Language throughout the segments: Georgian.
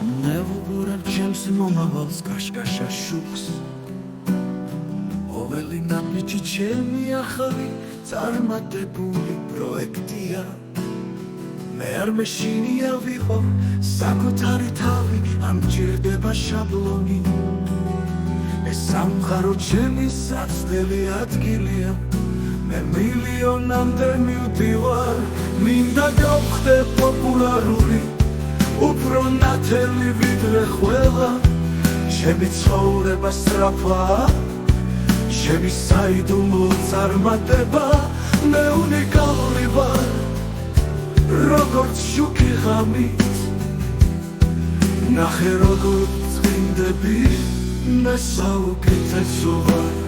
Nevogurat ჩემს მომავალს კაშკაშა შუქს ყოველი ნაბიჯი ჩემი ახალი წარმატებული პროექტია მე არ მეშინია ვიყო საკუთარი თავი ამ ჭირდება შაბლონი ეს სამყარო ჩემი საცდელი ადგილია მე მილიონამდე მივდივარ მინდა გავხდე პოპულარული უფრო ნათელი ვიდრე ყველა ჩემი ცხოვრება სწრაფაა ჩემი საიდუმლო წარმატება მე უნიკალური ვარ როგორც შუქი ღამით ნახე როგორ წმინდები მე საუკეთესო ვარ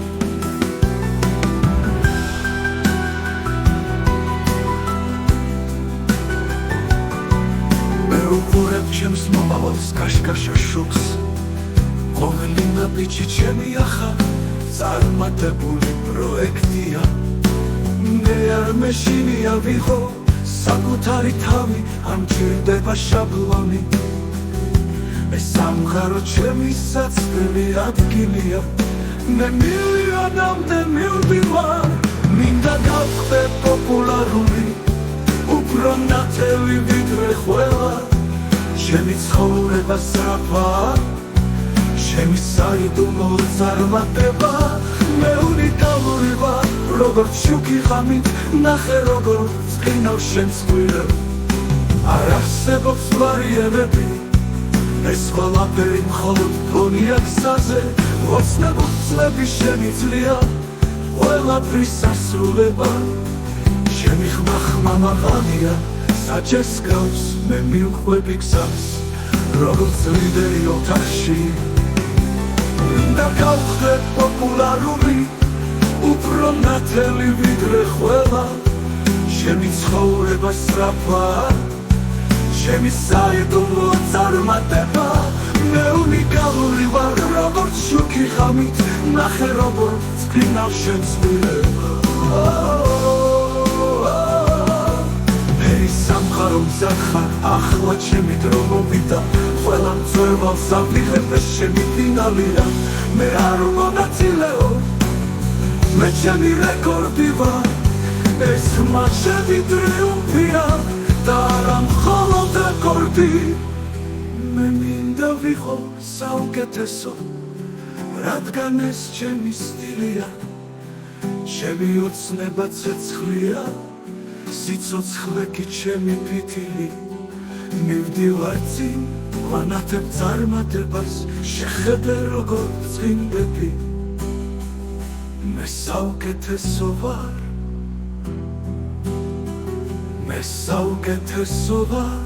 უყურებ ჩემს მომავალს კაშკაშა შუქს ყოველი ნაბიჯი ჩემი ახალ წარმატებული პროექტია მე არ მეშინია ვიღო საკუთარი თავი ამ ჭირდება შაბლონი ეს სამყარო ჩემი საცდელი ადგილია მე მილიონამდე მივდივარ მინდა გავხდე პოპულარული უფრო ნათელი ვიდრე ყველა ჩემი ცხოვრება სწრაფაა ჩემი საიდუმლო წარმატება მე უნიკალური ვარ როგორც შუქი ღამით ნახე როგორ წინავს შენს ღვინებს არ არსებობს ვარიანები ეს ყველაფერი მხოლოდ გონია გზაზე ოცნებობ წლები შემიძლია ყველაფრის სასრულება ჩემი ხმა მაღალია საჭეს გავს მე მივხვები გზას როგორც ლიდერი ოთახში მინდა გავხდე პოპულარული უფრო ნათელი ვიდრე ყველა ჩემი ცხოვრება სწრაფაა ჩემი საიდუმლო წარმატება მე უნიკალური ვარ როგორც შუქი ღამით ნახე როგორ წკინავს შენს ღვინებს სამყარო მზახარ ახლა ჩემი დრო მომიდა ყველა მწვერვალს ავიღებ და ჩემი ფინალია მე არ მონაწილეო მე ჩემი რეკორდი ვარ ეს მაჩები ტრიუმფია და არა მხოლოდ რეკორდი მე მინდა ვიყო საუკეთესო რადგან ეს ჩემი სტილია ჩემი ოცნება ცეცხლია სიცოცხლე კი ჩემი ფითილი მივდივარ წინ ვანათებ წარმატებას შეხედე როგორ წმინდები მე საუკეთესო ვარ მე საუკეთესო ვარ